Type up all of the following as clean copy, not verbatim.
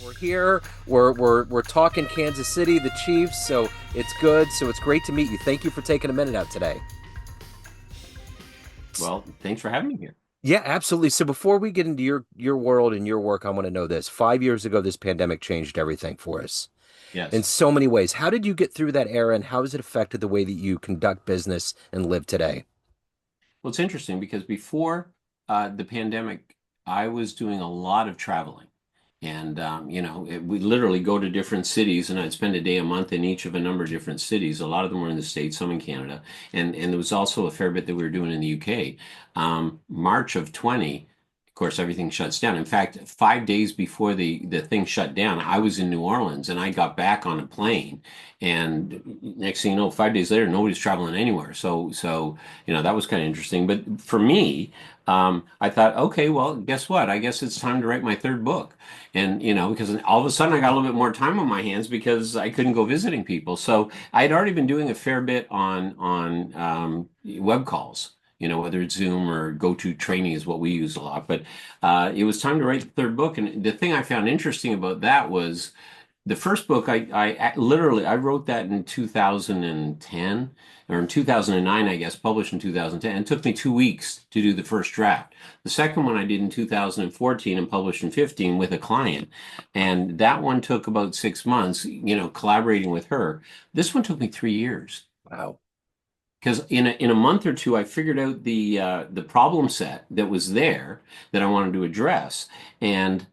We're here. We're talking Kansas City, the Chiefs. So it's good. So it's great to meet you. Thank you for taking a minute out today. Well, thanks for having me here. Yeah, absolutely. So before we get into your world and your work, I want to know this. 5 years ago, this pandemic changed everything for us in Yes. so many ways. How did you get through that era, and how has it affected the way that you conduct business and live today? Well, it's interesting because before the pandemic, I was doing a lot of traveling. And, we literally go to different cities, and I'd spend a day a month in each of a number of different cities. A lot of them were in the States, some in Canada. And there was also a fair bit that we were doing in the UK. March of 20, of course, everything shuts down. In fact, 5 days before the thing shut down, I was in New Orleans and I got back on a plane. And next thing you know, 5 days later, nobody's traveling anywhere. So that was kind of interesting. But for me, I thought, okay, well, guess what? I guess it's time to write my third book. And, because all of a sudden I got a little bit more time on my hands because I couldn't go visiting people. So I had already been doing a fair bit on web calls. Whether it's Zoom or GoToTraining is what we use a lot. But it was time to write the third book. And the thing I found interesting about that was the first book, I literally I wrote that in 2010 or in 2009, I guess, published in 2010. It took me 2 weeks to do the first draft. The second one I did in 2014 and published in 15 with a client. And that one took about 6 months, collaborating with her. This one took me 3 years. Wow. Because in a month or two, I figured out the problem set that was there that I wanted to address. And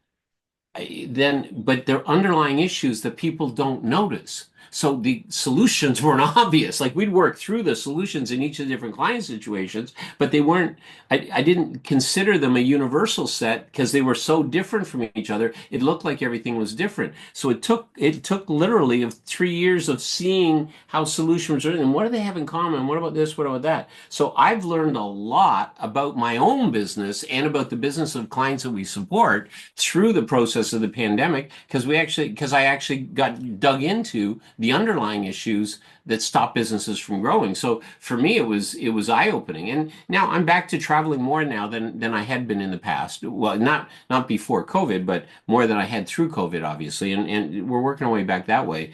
but there are underlying issues that people don't notice. So the solutions weren't obvious. Like we'd work through the solutions in each of the different client situations, but they weren't, I didn't consider them a universal set because they were so different from each other. It looked like everything was different. So it took literally of 3 years of seeing how solutions are and what do they have in common? What about this? What about that? So I've learned a lot about my own business and about the business of clients that we support through the process of the pandemic because I actually got dug into the underlying issues that stop businesses from growing. So for me, it was eye-opening. And now I'm back to traveling more now than I had been in the past. Well, not before COVID, but more than I had through COVID, obviously. And we're working our way back that way.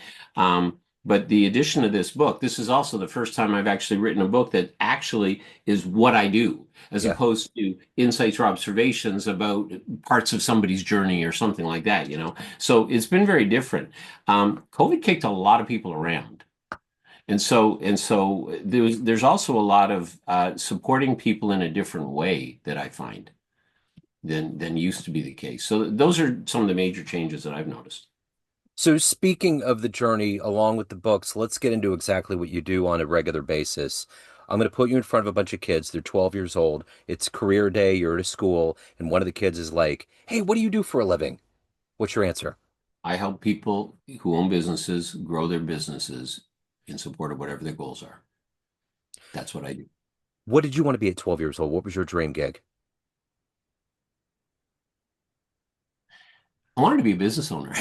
But the addition of this book, this is also the first time I've actually written a book that actually is what I do, as Yeah. opposed to insights or observations about parts of somebody's journey or something like that. So it's been very different. COVID kicked a lot of people around. And so there's also a lot of supporting people in a different way that I find than used to be the case. So those are some of the major changes that I've noticed. So speaking of the journey along with the books, let's get into exactly what you do on a regular basis. I'm going to put you in front of a bunch of kids. They're 12 years old. It's career day. You're at a school, and one of the kids is like, "Hey, what do you do for a living?" What's your answer? I help people who own businesses grow their businesses in support of whatever their goals are. That's what I do. What did you want to be at 12 years old? What was your dream gig? I wanted to be a business owner,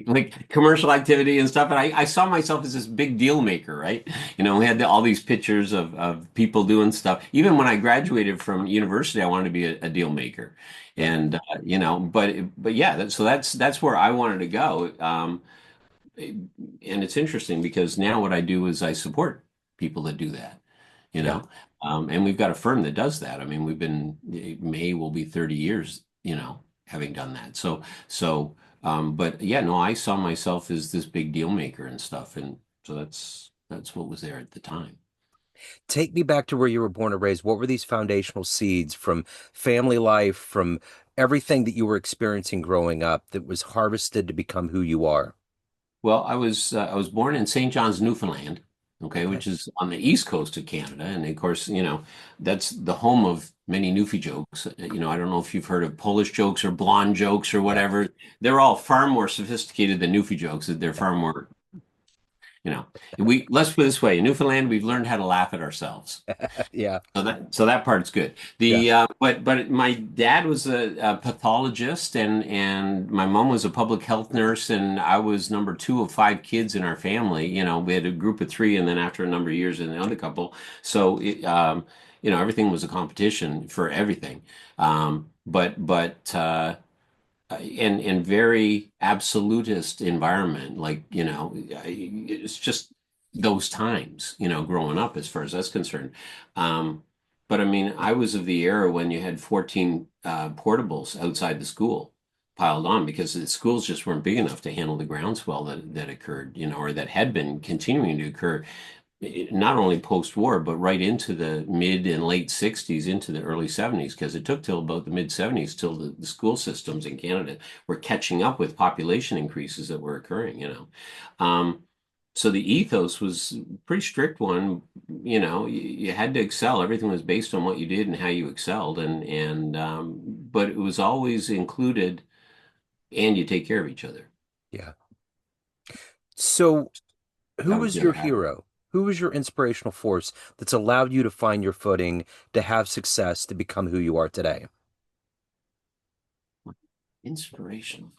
like commercial activity and stuff. And I saw myself as this big deal maker, right? We had all these pictures of people doing stuff. Even when I graduated from university, I wanted to be a deal maker. Yeah. And, but yeah, that's where I wanted to go. And it's interesting because now what I do is I support people that do that, you Yeah. know. And we've got a firm that does that. I mean, May will be 30 years, having done that. But yeah, no, I saw myself as this big deal maker and stuff. And so that's what was there at the time. Take me back to where you were born and raised. What were these foundational seeds from family life, from everything that you were experiencing growing up that was harvested to become who you are? Well, I was born in St. John's, Newfoundland, okay, Okay. which is on the east coast of Canada, and of course, that's the home of many Newfie jokes. I don't know if you've heard of Polish jokes or blonde jokes or Yeah. whatever. They're all far more sophisticated than Newfie jokes. They're far more, you know. Let's put it this way: in Newfoundland, we've learned how to laugh at ourselves. Yeah. So that part's good. Yeah. But my dad was a pathologist and my mom was a public health nurse and I was number two of five kids in our family. We had a group of three and then after a number of years another couple. So everything was a competition for everything. But and very absolutist environment. Like, it's just those times, growing up, as far as that's concerned. Um, but I mean, I was of the era when you had 14 portables outside the school piled on because the schools just weren't big enough to handle the groundswell that occurred, or that had been continuing to occur not only post-war, but right into the mid and late 60s, into the early 70s, because it took till about the mid 70s till the school systems in Canada were catching up with population increases that were occurring. Um, so the ethos was a pretty strict one. You had to excel. Everything was based on what you did and how you excelled, but it was always included, and you take care of each other. Yeah. So, who That was was the your other half. hero? Who was your inspirational force that's allowed you to find your footing, to have success, to become who you are today? Inspirational.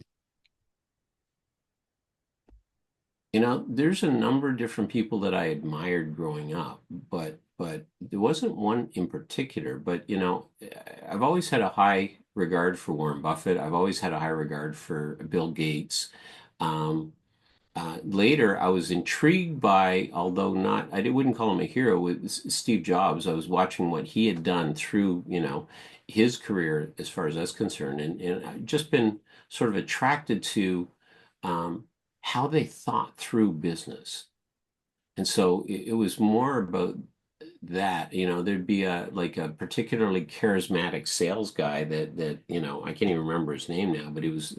There's a number of different people that I admired growing up, but there wasn't one in particular. But I've always had a high regard for Warren Buffett. I've always had a high regard for Bill Gates. Um, Later, I was intrigued by, although not, wouldn't call him a hero, with Steve Jobs. I was watching what he had done through, his career as far as that's concerned, and I've just been sort of attracted to um, how they thought through business. And so it was more about that. There'd be a particularly charismatic sales guy that I can't even remember his name now, but he was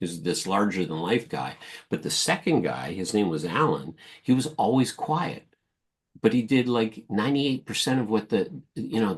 this larger than life guy. But the second guy, his name was Alan, he was always quiet, but he did like 98% of what the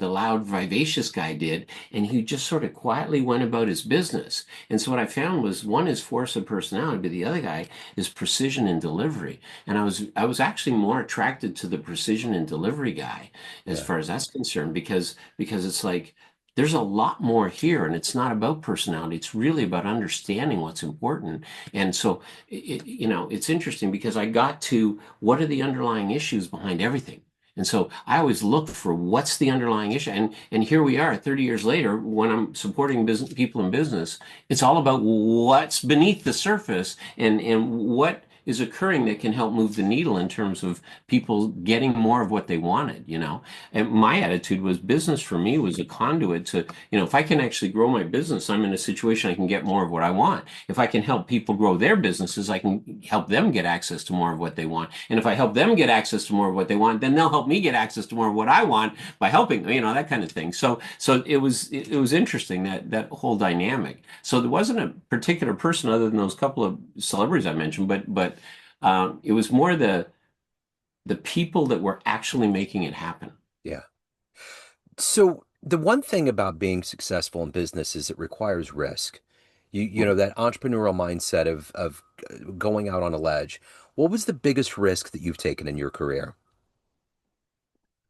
loud vivacious guy did, and he just sort of quietly went about his business. And so what I found was, one is force of personality, but the other guy is precision in delivery. And I was actually more attracted to the precision in delivery guy as Yeah. far as that's concerned, because it's like there's a lot more here, and it's not about personality, it's really about understanding what's important. And so it's interesting because I got to what are the underlying issues behind everything. And so I always look for what's the underlying issue. And here we are 30 years later, when I'm supporting business people in business, it's all about what's beneath the surface, and what is occurring that can help move the needle in terms of people getting more of what they wanted. And my attitude was, business for me was a conduit to, if I can actually grow my business, I'm in a situation I can get more of what I want. If I can help people grow their businesses, I can help them get access to more of what they want. And if I help them get access to more of what they want, then they'll help me get access to more of what I want by helping, that kind of thing. So it was interesting, that whole dynamic. So there wasn't a particular person other than those couple of celebrities I mentioned, but it was more the people that were actually making it happen. Yeah. So the one thing about being successful in business is it requires risk. You know that entrepreneurial mindset of going out on a ledge. What was the biggest risk that you've taken in your career?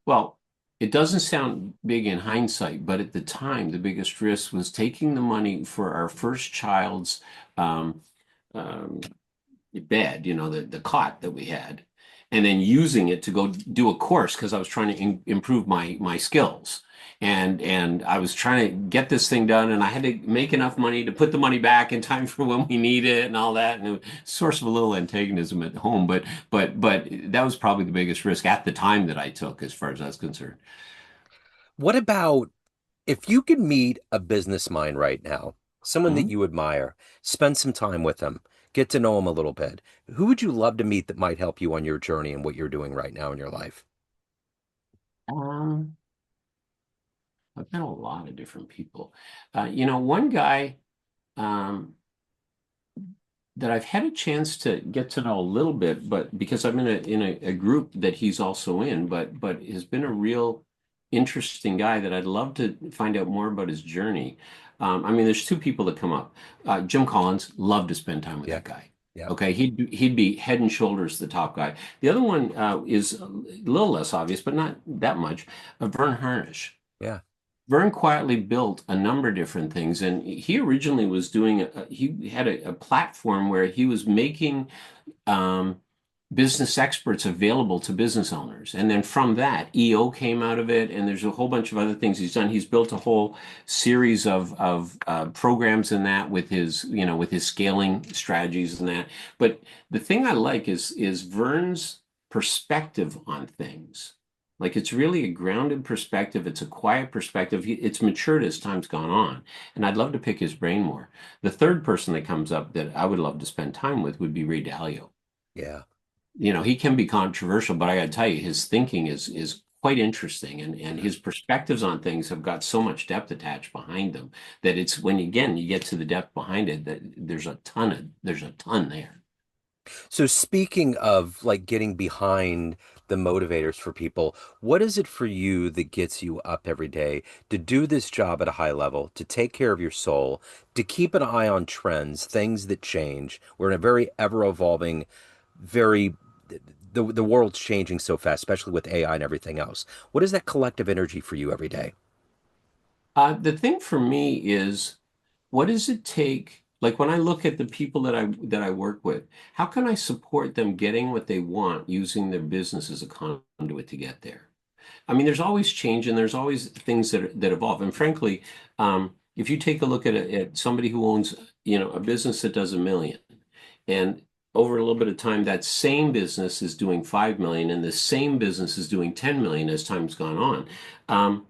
Well, it doesn't sound big in hindsight, but at the time, the biggest risk was taking the money for our first child's um, um, bed, the cot that we had, and then using it to go do a course because I was trying to improve my skills. And I was trying to get this thing done, and I had to make enough money to put the money back in time for when we need it and all that. And it was a source of a little antagonism at home, but that was probably the biggest risk at the time that I took, as far as that's concerned. What about if you could meet a business mind right now, someone that Mhm. you admire, spend some time with them, get to know them a little bit, who would you love to meet that might help you on your journey and what you're doing right now in your life? Um, I've met a lot of different people. One guy um, that I've had a chance to get to know a little bit, but because I'm in a group that he's also in, but has been a real interesting guy that I'd love to find out more about his journey. I mean, there's two people that come up. Jim Collins, love to spend time with Yeah. that guy. Yeah. Okay, he'd be head and shoulders the top guy. The other one is a little less obvious, but not that much. Vern Harnish. Yeah. Vern quietly built a number of different things, and he originally was doing he had a platform where he was making um, business experts available to business owners. And then from that, EO came out of it, and there's a whole bunch of other things he's done. He's built a whole series of programs in that with his, with his scaling strategies and that. But the thing I like is Vern's perspective on things. Like it's really a grounded perspective. It's a quiet perspective. It's matured as time's gone on. And I'd love to pick his brain more. The third person that comes up that I would love to spend time with would be Ray Dalio. Yeah. He can be controversial, but I got to tell you, his thinking is quite interesting, and his perspectives on things have got so much depth attached behind them that it's when again you get to the depth behind it that there's a ton there. So speaking of like getting behind the motivators for people, what is it for you that gets you up every day to do this job at a high level, to take care of your soul, to keep an eye on trends, things that change? We're in a very ever evolving, very the world's changing so fast, especially with AI and everything else. What is that collective energy for you every day? The thing for me is, what does it take? Like when I look at the people that I work with, how can I support them getting what they want using their business as a conduit to get there? I mean, there's always change and there's always things that evolve. And frankly, if you take a look at somebody who owns, a business that does 1 million, and over a little bit of time, that same business is doing 5 million, and the same business is doing 10 million as time's gone on. Um,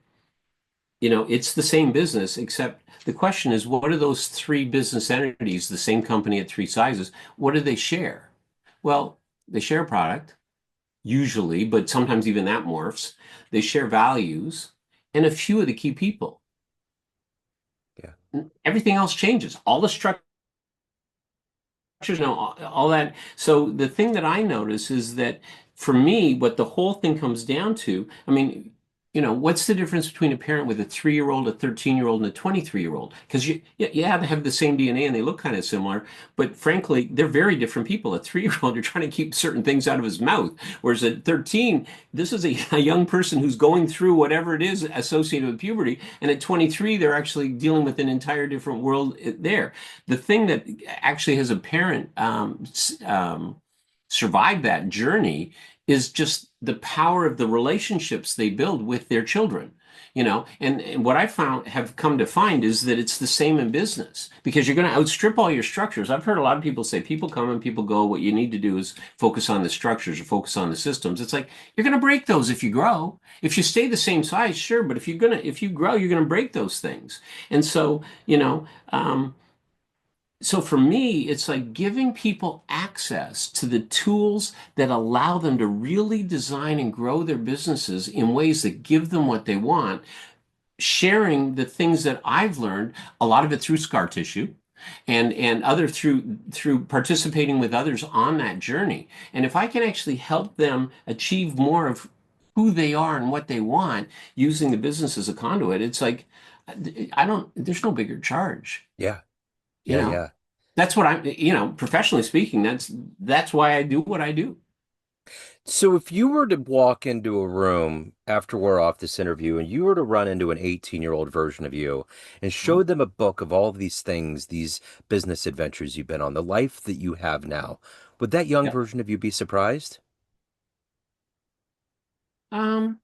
it's the same business, except the question is, what are those three business entities, the same company at three sizes, what do they share? Well, they share a product usually, but sometimes even that morphs. They share values and a few of the key people. Yeah. Everything else changes. All the structures, all that. So the thing that I notice is that for me, what the whole thing comes down to, I mean, what's the difference between a parent with a 3-year-old, a 13-year-old, and a 23-year-old? Because you have to have the same DNA and they look kind of similar, but frankly, they're very different people. A 3-year-old, you're trying to keep certain things out of his mouth, whereas at 13, this is a young person who's going through whatever it is associated with puberty, and at 23, they're actually dealing with an entire different world there. The thing that actually has a parent survive that journey is just the power of the relationships they build with their children. And what I found have come to find is that it's the same in business because you're going to outstrip all your structures. I've heard a lot of people say people come and people go. What you need to do is focus on the structures or focus on the systems. It's like you're going to break those if you grow. If you stay the same size, sure, but if you grow, you're going to break those things. And so, so for me, it's like giving people access to the tools that allow them to really design and grow their businesses in ways that give them what they want, sharing the things that I've learned, a lot of it through scar tissue and other through participating with others on that journey. And if I can actually help them achieve more of who they are and what they want using the business as a conduit, it's like there's no bigger charge, Yeah. you Yeah. know. Yeah. That's what professionally speaking, that's why I do what I do. So if you were to walk into a room after we're off this interview and you were to run into an 18-year-old version of you and Mhm. showed them a book of all of these things, these business adventures you've been on, the life that you have now, would that young Yeah. version of you be surprised? Um,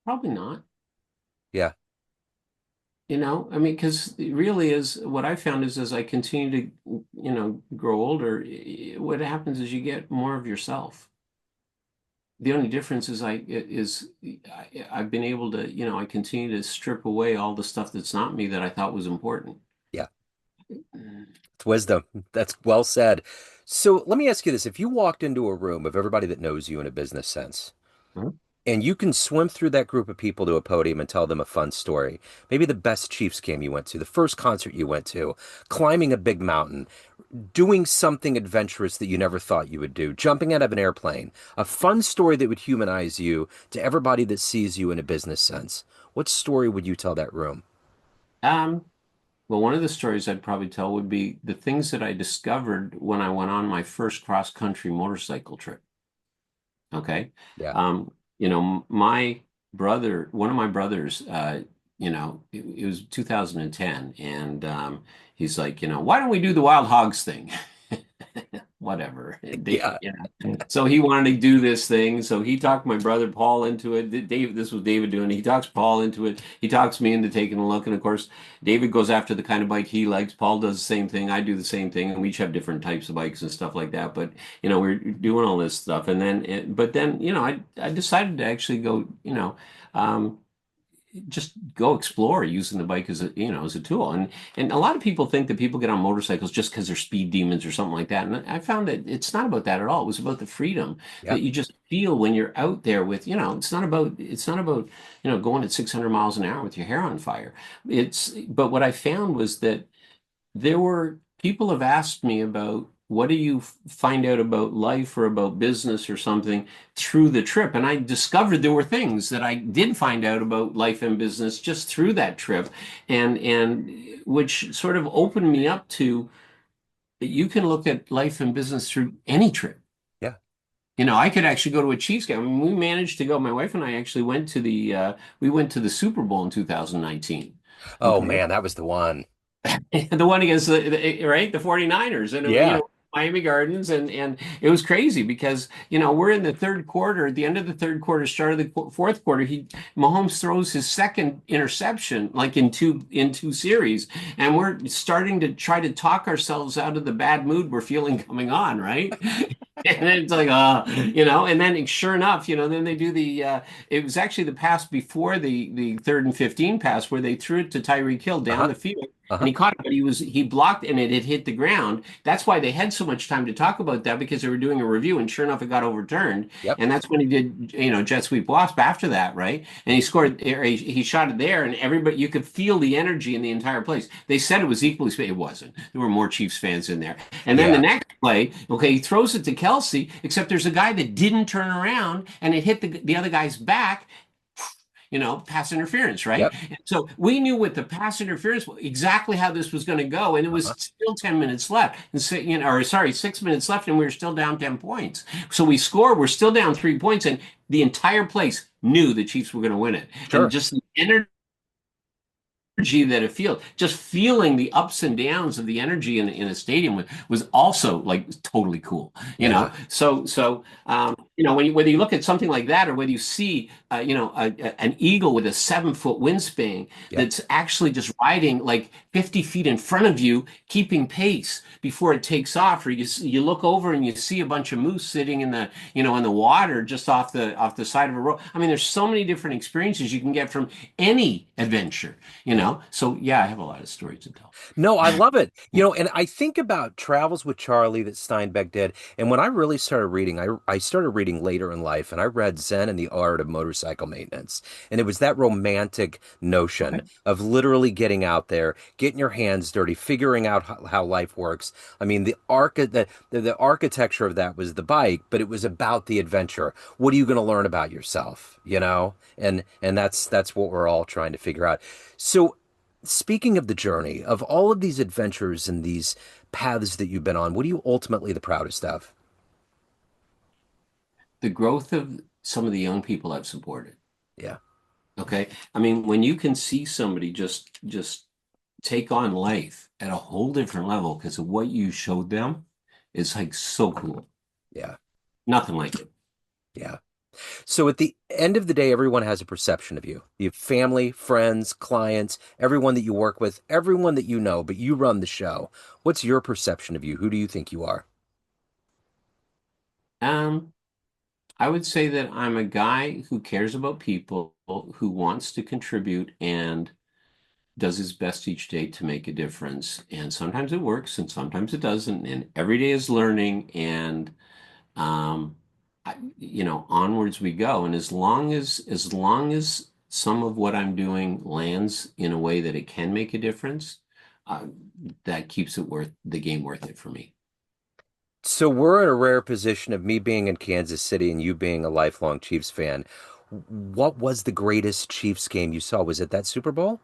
Probably not. Yeah. I mean, because it really is what I found is as I continue to, grow older, what happens is you get more of yourself. The only difference is I've been able to, I continue to strip away all the stuff that's not me that I thought was important. Yeah. Mhm. It's wisdom. That's well said. So let me ask you this. If you walked into a room of everybody that knows you in a business sense, and you can swim through that group of people to a podium and tell them a fun story. Maybe the best Chiefs game you went to, the first concert you went to, climbing a big mountain, doing something adventurous that you never thought you would do, jumping out of an airplane, a fun story that would humanize you to everybody that sees you in a business sense. What story would you tell that room? Um, Well, one of the stories I'd probably tell would be the things that I discovered when I went on my first cross-country motorcycle trip. Okay. Yeah. My brother, one of my brothers, it was 2010, and he's like, why don't we do the wild hogs thing? Whatever. Yeah. So he wanted to do this thing. So he talked my brother Paul into it. Dave, this was David doing it. He talks Paul into it. He talks me into taking a look. And of course, David goes after the kind of bike he likes. Paul does the same thing. I do the same thing. And we each have different types of bikes and stuff like that. But, we're doing all this stuff. And then, but then, I decided to actually go, um, just go explore using the bike as a tool. And a lot of people think that people get on motorcycles just because they're speed demons or something like that. And I found that it's not about that at all. It was about the freedom that Yep. you just feel when you're out there with, it's not about going at 600 miles an hour with your hair on fire. But what I found was that there were people have asked me about what do you find out about life or about business or something through the trip. And I discovered there were things that I did find out about life and business just through that trip, and which sort of opened me up to that you can look at life and business through any trip. Yeah. I could actually go to a cheesecake. I mean, we managed to go. My wife and I actually went to the Super Bowl in 2019. Oh Okay. man, that was the one. The one against the 49ers, and Yeah. Miami Gardens, and it was crazy because we're in the third quarter, at the end of the third quarter, start of the fourth quarter. Mahomes throws his second interception like in two series, and we're starting to try to talk ourselves out of the bad mood we're feeling coming on, right? And then it's like, and then sure enough, then they do it was actually the pass before the third and 15 pass where they threw it to Tyreek Hill down Uh-huh. the field and Uh-huh. he caught it, but he blocked and it had hit the ground. That's why they had so much time to talk about that because they were doing a review, and sure enough, it got overturned. Yep. And that's when he did, jet sweep wasp after that, right? And he scored, or he shot it there, and everybody, you could feel the energy in the entire place. They said it was equally, it wasn't. There were more Chiefs fans in there. And then the Yeah. next play, okay, he throws it to Kelsey, except there's a guy that didn't turn around, and it hit the other guy's back, pass interference, right? Yep. So we knew with the pass interference exactly how this was going to go, and it was Uh-huh. still 10 minutes left, and so, or sorry, 6 minutes left, and we were still down 10 points. So we score, we're still down 3 points, and the entire place knew the Chiefs were going to win it, and Sure. just the energy that it feels, just feeling the ups and downs of the energy in a stadium was also like totally cool, Yeah. whether you look at something like that or whether you see, an eagle with a 7 foot wingspan Yep. that's actually just riding like 50 feet in front of you, keeping pace before it takes off, or you look over and you see a bunch of moose sitting in the water just off the side of a road. I mean, there's so many different experiences you can get from any adventure. Yeah. So yeah, I have a lot of stories to tell. No, I love it. And I think about Travels with Charlie that Steinbeck did. And when I really started reading, I started reading later in life and I read Zen and the Art of Motorcycle Maintenance. And it was that romantic notion Okay. of literally getting out there, getting your hands dirty, figuring out how life works. I mean, the architecture of that was the bike, but it was about the adventure. What are you going to learn about yourself, And that's what we're all trying to figure out. So speaking of the journey, of all of these adventures and these paths that you've been on, what are you ultimately the proudest of? The growth of some of the young people I've supported. Yeah, Okay. I mean, when you can see somebody just take on life at a whole different level because of what you showed them, it's like so cool. yeah, Nothing like it. yeah. So at the end of the day, everyone has a perception of you. You have family, friends, clients, everyone that you work with, everyone that you know, but you run the show. What's your perception of you? Who do you think you are? Um, I would say that I'm a guy who cares about people, who wants to contribute and does his best each day to make a difference. And sometimes it works and sometimes it doesn't. And every day is learning and um onwards we go. And as long as some of what I'm doing lands in a way that it can make a difference, uh, that keeps it worth the game worth it for me. So we're in a rare position of me being in Kansas City and you being a lifelong Chiefs fan. What was the greatest Chiefs game you saw? Was it that Super Bowl?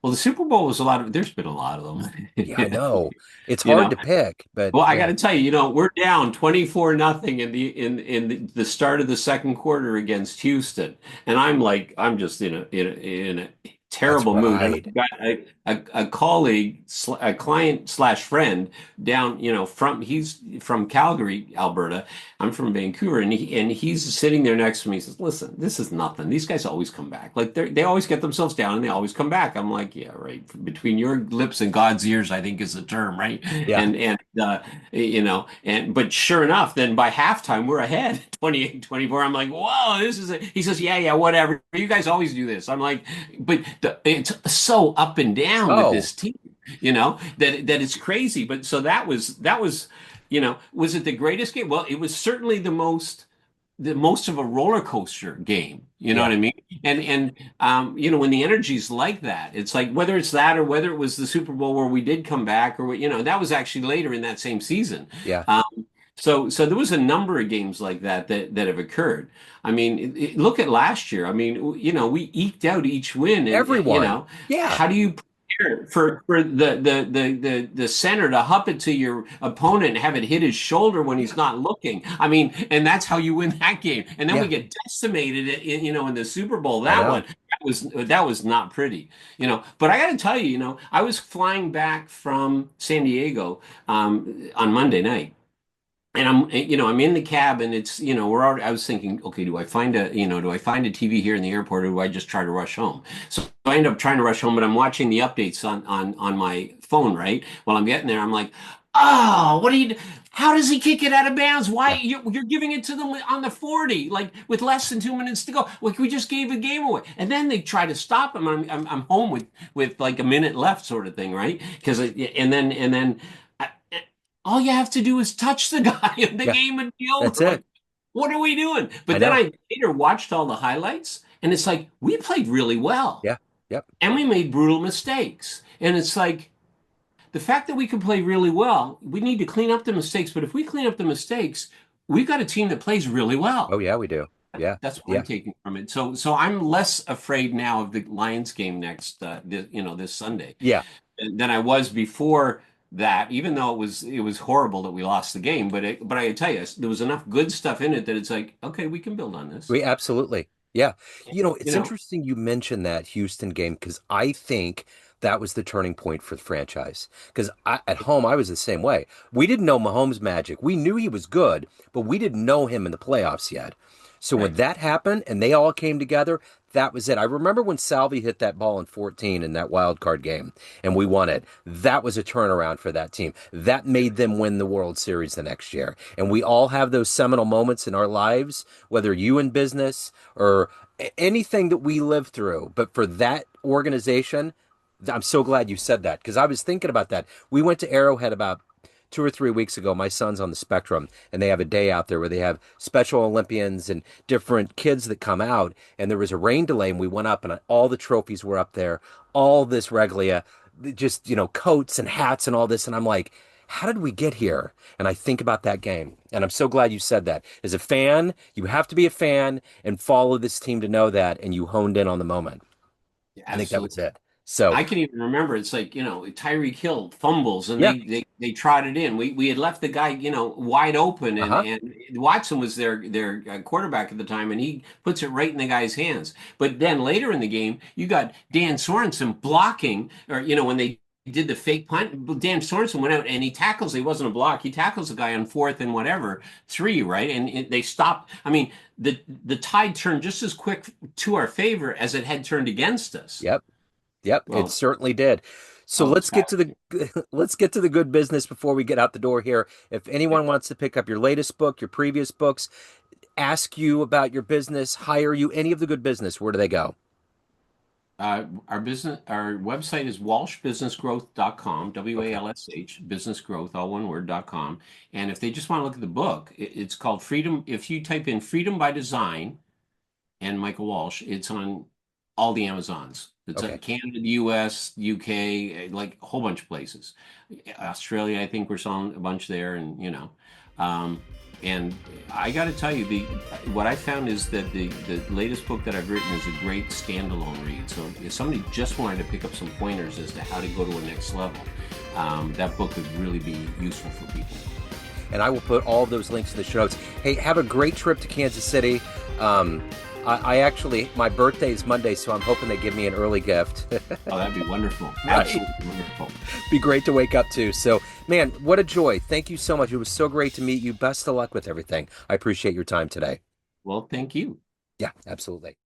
Well, the Super Bowl was a lot of, there's been a lot of Yeah, I them. know. It's You hard know, to pick, but well, I got yeah, to tell you, we're down 24 nothing in the start of the second quarter against Houston, and I'm just in a that's terrible mood. And right. I've got a colleague, a client slash friend down, he's from Calgary, Alberta. I'm from Vancouver, and he's sitting there next to me. He says, "Listen, this is nothing. These guys always come back. Like they always get themselves down, and they always come back." I'm like, "Yeah, right. Between your lips and God's ears, I think is the term, right?" Yeah, But sure enough, then by halftime we're ahead 28-24. I'm like, "Whoa, this is it." He says, "Yeah, yeah, whatever. You guys always do this." I'm like, "But it's so up and down with oh, this team, that it's crazy." But so that was, was it the greatest game? Well, it was certainly the most of a roller coaster game. You know yeah, what I mean? And when the energy's like that, it's like whether it's that or whether it was the Super Bowl where we did come back, or that was actually later in that same season. yeah. Um, so there was a number of games like that have occurred. I mean, look at last year. I mean, we eked out each win, and Everyone. Yeah, how do you prepare for the center to hup it to your opponent and have it hit his shoulder when he's yeah, not looking? I mean, and that's how you win that game. And then we yeah. get decimated in the Super Bowl. I That one, know. that was not pretty. But I got to tell you, I was flying back from San Diego on Monday night. And I'm in the cab, and it's, we're already, I was thinking, okay, do I find a TV here in the airport, or do I just try to rush home? So I end up trying to rush home, but I'm watching the updates on my phone, right? While I'm getting there, I'm like, oh, how does he kick it out of bounds? Why Yeah, you're giving it to them on the 40, like with less than 2 minutes to go? Like we just gave a game away. And then they try to stop him. I'm home with like a minute left, sort of thing, right? And then all you have to do is touch the guy and the yeah. game would be That's over. it. Like, what are we doing? I But then know. I later watched all the highlights, and it's like we played really well Yeah, yep. and we made brutal mistakes. And it's like the fact that we can play really well, we need to clean up the mistakes. But if we clean up the mistakes, we've got a team that plays really Oh well. yeah, we do. Yeah, That's what I'm yeah, taking from it. So I'm less afraid now of the Lions game this Sunday yeah. than I was before that, even though it was horrible that we lost the game. But I tell you, there was enough good stuff in it that it's like, okay, we can build on this. We absolutely. Yeah. You It's know, interesting you mentioned that Houston game because I think that was the turning point for the franchise. Because at home, I was the same way. We didn't know Mahomes' magic. We knew he was good, but we didn't know him in the playoffs yet. So when right? that happened and they all came together, that was it. I remember when Salvi hit that ball in 14 in that wild card game and we won it. That was a turnaround for that team. That made them win the World Series the next year. And we all have those seminal moments in our lives, whether you in business or anything that we live through. But for that organization, I'm so glad you said that because I was thinking about that. We went to Arrowhead about 2 or 3 weeks ago. My son's on the spectrum, and they have a day out there where they have Special Olympians and different kids that come out. And there was a rain delay, and we went up, and all the trophies were up there, all this regalia, just coats and hats and all this. And I'm like, how did we get here? And I think about that game, and I'm so glad you said that. As a fan, you have to be a fan and follow this team to know that, and you honed in on the moment. I think that was Absolutely. it. So, I can even remember it's like, Tyreek Hill fumbles and yeah, they trotted in. We had left the guy, wide open, and uh-huh, and Watson was their quarterback at the time, and he puts it right in the guy's hands. But then later in the game, you got Dan Sorensen blocking, or when they did the fake punt, Dan Sorensen went out and he tackles. He wasn't a block. He tackles the guy on fourth and whatever 3, right? And they stopped. I mean, the tide turned just as quick to our favor as it had turned against us. yep. Yep, it Well, certainly did. So oh, it's let's get to fascinating. the let's get to the good business before we get out the door here. If anyone wants to pick up your latest book, your previous books, ask you about your business, hire you, any of the good business, where do they go? Our website is walshbusinessgrowth.com, Okay. WALSH, business growth, all one word.com. And if they just want to look at the book, it's called Freedom. If you type in Freedom by Design and Michael Walsh, it's on all the Amazons. It's Okay. Canada, US, UK, like a whole bunch of places. Australia, I think we're selling a bunch there, and. And I got to tell you, the what I found is that the latest book that I've written is a great standalone read. So if somebody just wanted to pick up some pointers as to how to go to a next level, that book would really be useful for people. And I will put all of those links in the show notes. Hey, have a great trip to Kansas City. Um, I actually, my birthday is Monday, so I'm hoping they give me an early gift. Oh, that'd be wonderful. Right. Absolutely wonderful. Be great to wake up to. So, man, what a joy. Thank you so much. It was so great to meet you. Best of luck with everything. I appreciate your time today. Well, thank you. Yeah, absolutely.